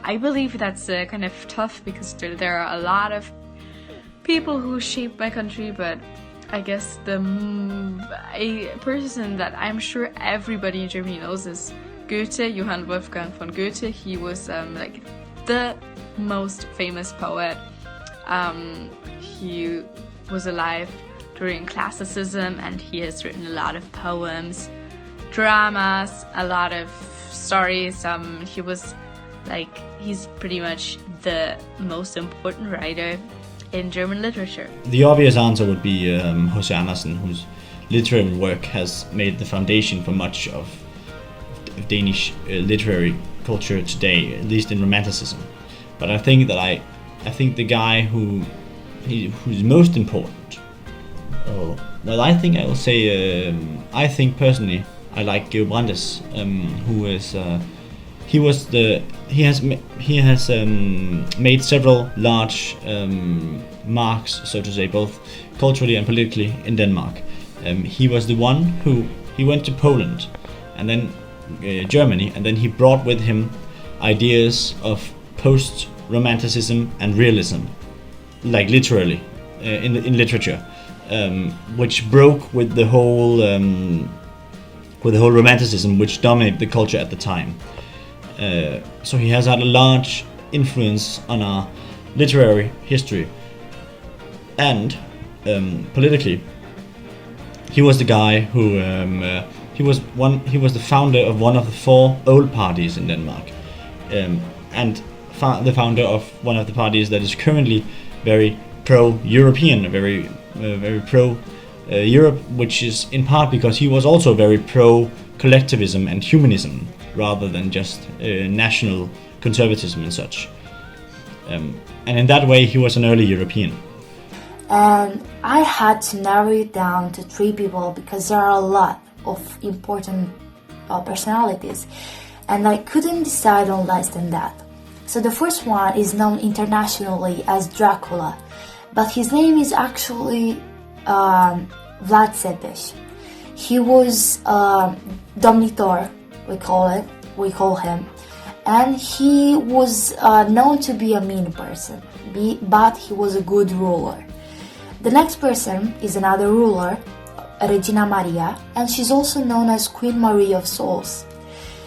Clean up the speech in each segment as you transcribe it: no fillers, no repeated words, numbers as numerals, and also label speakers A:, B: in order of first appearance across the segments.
A: I believe that's kind of tough because there are a lot of people who shaped my country, but I guess a person that I'm sure everybody in Germany knows is Goethe, Johann Wolfgang von Goethe. He was like the most famous poet. He was alive during classicism, and he has written a lot of poems, dramas, a lot of stories. He's pretty much the most important writer in German literature.
B: The obvious answer would be H.C. Andersen, whose literary work has made the foundation for much of Danish literary culture today, at least in Romanticism. But I think the guy who's most important. I think personally I like Georg Brandes, who is he has made several large marks, so to say, both culturally and politically in Denmark. He was the one he went to Poland and then Germany, and then he brought with him ideas of post-romanticism and realism, like literally in literature, which broke with the whole romanticism which dominated the culture at the time. So he has had a large influence on our literary history, and politically, he was the guy who he was the founder of one of the 4 old parties in Denmark, and the founder of one of the parties that is currently very pro-European, very pro Europe, which is in part because he was also very pro-collectivism and humanism, rather than just national conservatism and such. And in that way, he was an early European.
C: And I had to narrow it down to 3 people because there are a lot of important personalities, and I couldn't decide on less than that. So the first one is known internationally as Dracula, but his name is actually Vlad Tepes. He was Domnitor, we call him, and he was known to be a mean person, but he was a good ruler. The next person is another ruler, Regina Maria, and she's also known as Queen Marie of Souls.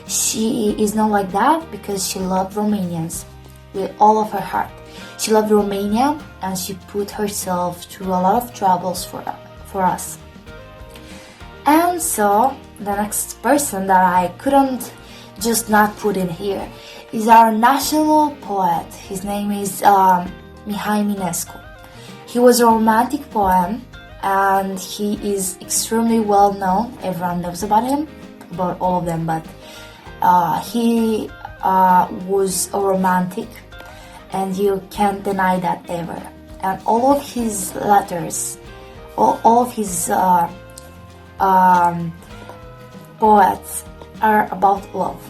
C: She is known like that because she loved Romanians with all of her heart. She loved Romania, and she put herself through a lot of troubles for us. And so the next person that I couldn't just not put in here is our national poet. His name is Mihai Eminescu. He was a romantic poet, and he is extremely well known. Everyone knows about him, about all of them, but he was a romantic, and you can't deny that ever. And all of his letters, all of his poets are about love.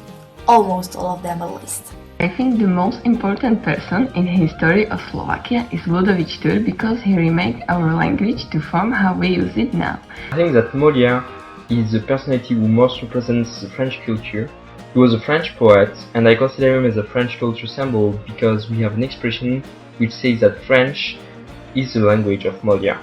C: Almost all of them, at least.
D: I think the most important person in the history of Slovakia is Ludovic II, because he remade our language to form how we use it now.
E: I think that Molière is the personality who most represents the French culture. He was a French poet, and I consider him as a French culture symbol because we have an expression which says that French is the language of Molière.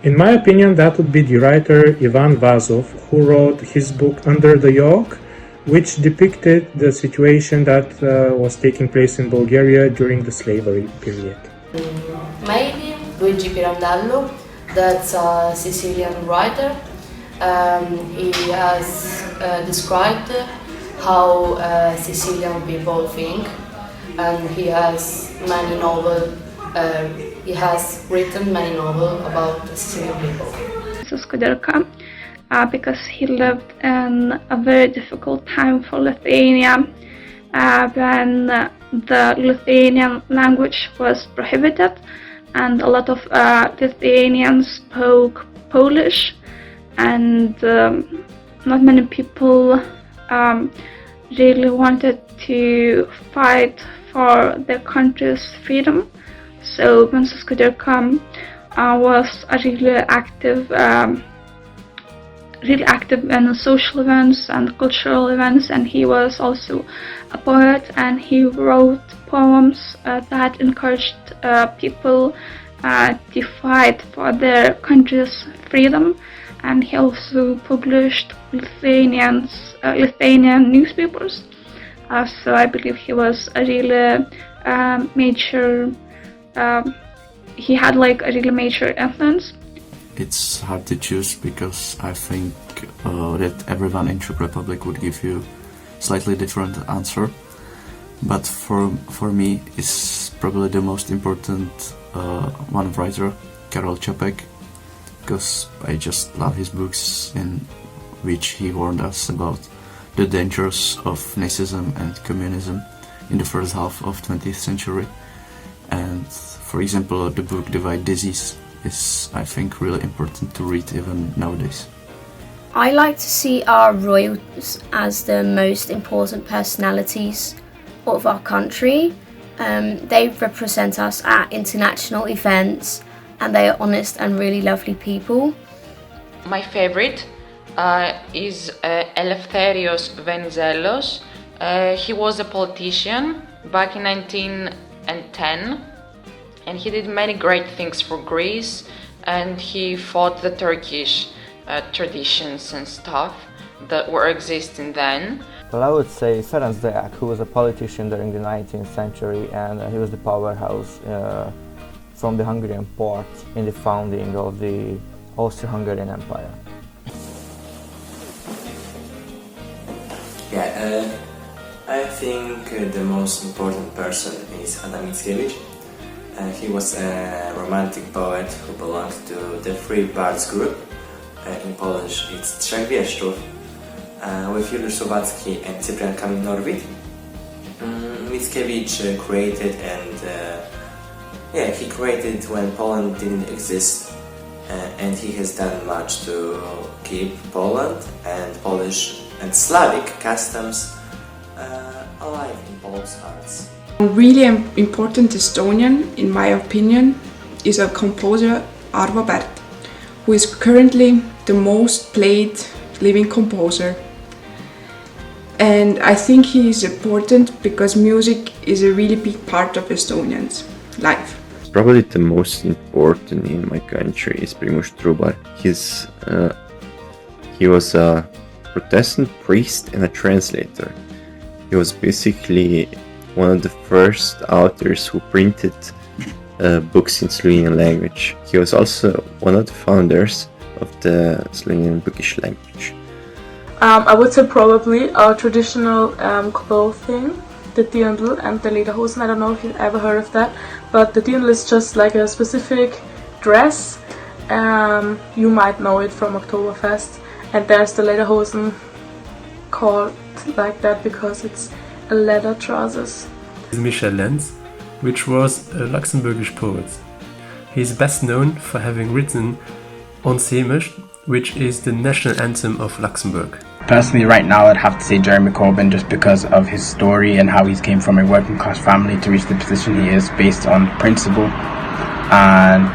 F: In my opinion, that would be the writer Ivan Vazov, who wrote his book Under the Yoke, which depicted the situation that was taking place in Bulgaria during the slavery period.
G: Maybe Luigi Pirandello, that's a Sicilian writer. He has described how Sicilian people think, and he has written many novels about Sicilian people.
H: Skudirka, because he lived in a very difficult time for Lithuania when the Lithuanian language was prohibited, and a lot of Lithuanians spoke Polish, and not many people really wanted to fight for their country's freedom. So Princess Kudirka was a really active really active in social events and cultural events, and he was also a poet, and he wrote poems that encouraged people to fight for their country's freedom. And he also published Lithuanian newspapers. So I believe he was a really major. He had like a really major influence.
I: It's hard to choose because I think that everyone in Czech Republic would give you slightly different answer. But for me, it's probably the most important one writer, Karel Čapek, because I just love his books in which he warned us about the dangers of Nazism and communism in the first half of 20th century. And for example, the book Divide Disease is, I think, really important to read even nowadays.
J: I like to see our royals as the most important personalities of our country. They represent us at international events, and they are honest and really lovely people.
K: My favorite is Eleftherios Venizelos. He was a politician back in 1910, and he did many great things for Greece, and he fought the Turkish traditions and stuff that were existing then.
L: Well, I would say Ferenc Deák, who was a politician during the 19th century, and he was the powerhouse from the Hungarian port in the founding of the Austro-Hungarian Empire.
M: Yeah, I think the most important person is Adam Mickiewicz. He was a romantic poet who belonged to the Three Bards group. In Polish it's Trzech Wieszczów, with Juliusz Słowacki and Cyprian Kamil Norwid. Mickiewicz created he created when Poland didn't exist, and he has done much to keep Poland and Polish and Slavic customs alive in Polish arts.
N: A really important Estonian, in my opinion, is a composer, Arvo Pärt, who is currently the most played living composer. And I think he is important because music is a really big part of Estonians' life.
O: Probably the most important in my country is Primož Trubar. He was a Protestant priest and a translator. He was basically one of the first authors who printed books in Slovenian language. He was also one of the founders of the Slovenian bookish language.
P: I would say probably our traditional clothing, the dirndl and the lederhosen. I don't know if you've ever heard of that, but the dirndl is just like a specific dress. You might know it from Oktoberfest, and there's the lederhosen, called like that because it's a leather trousers.
Q: Michel Lenz, which was a Luxembourgish poet. He is best known for having written On Sämisch, which is the national anthem of Luxembourg.
R: Personally, right now, I'd have to say Jeremy Corbyn, just because of his story and how he's came from a working class family to reach the position he is based on principle. And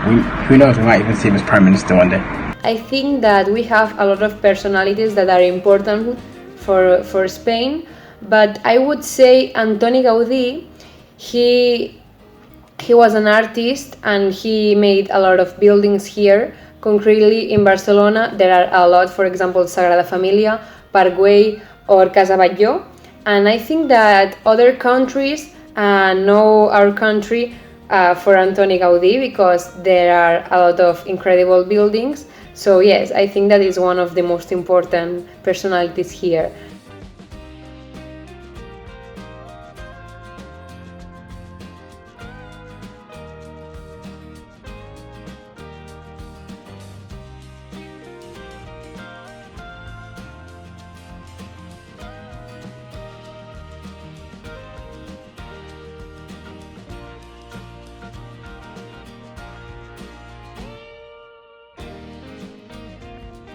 R: who knows, we might even see him as Prime Minister one day.
S: I think that we have a lot of personalities that are important for Spain, but I would say Antoni Gaudí. He was an artist and he made a lot of buildings here. Concretely in Barcelona there are a lot, for example Sagrada Familia, Parc Güell or Casa Batlló, and I think that other countries know our country for Antoni Gaudí because there are a lot of incredible buildings. So yes, I think that is one of the most important personalities here.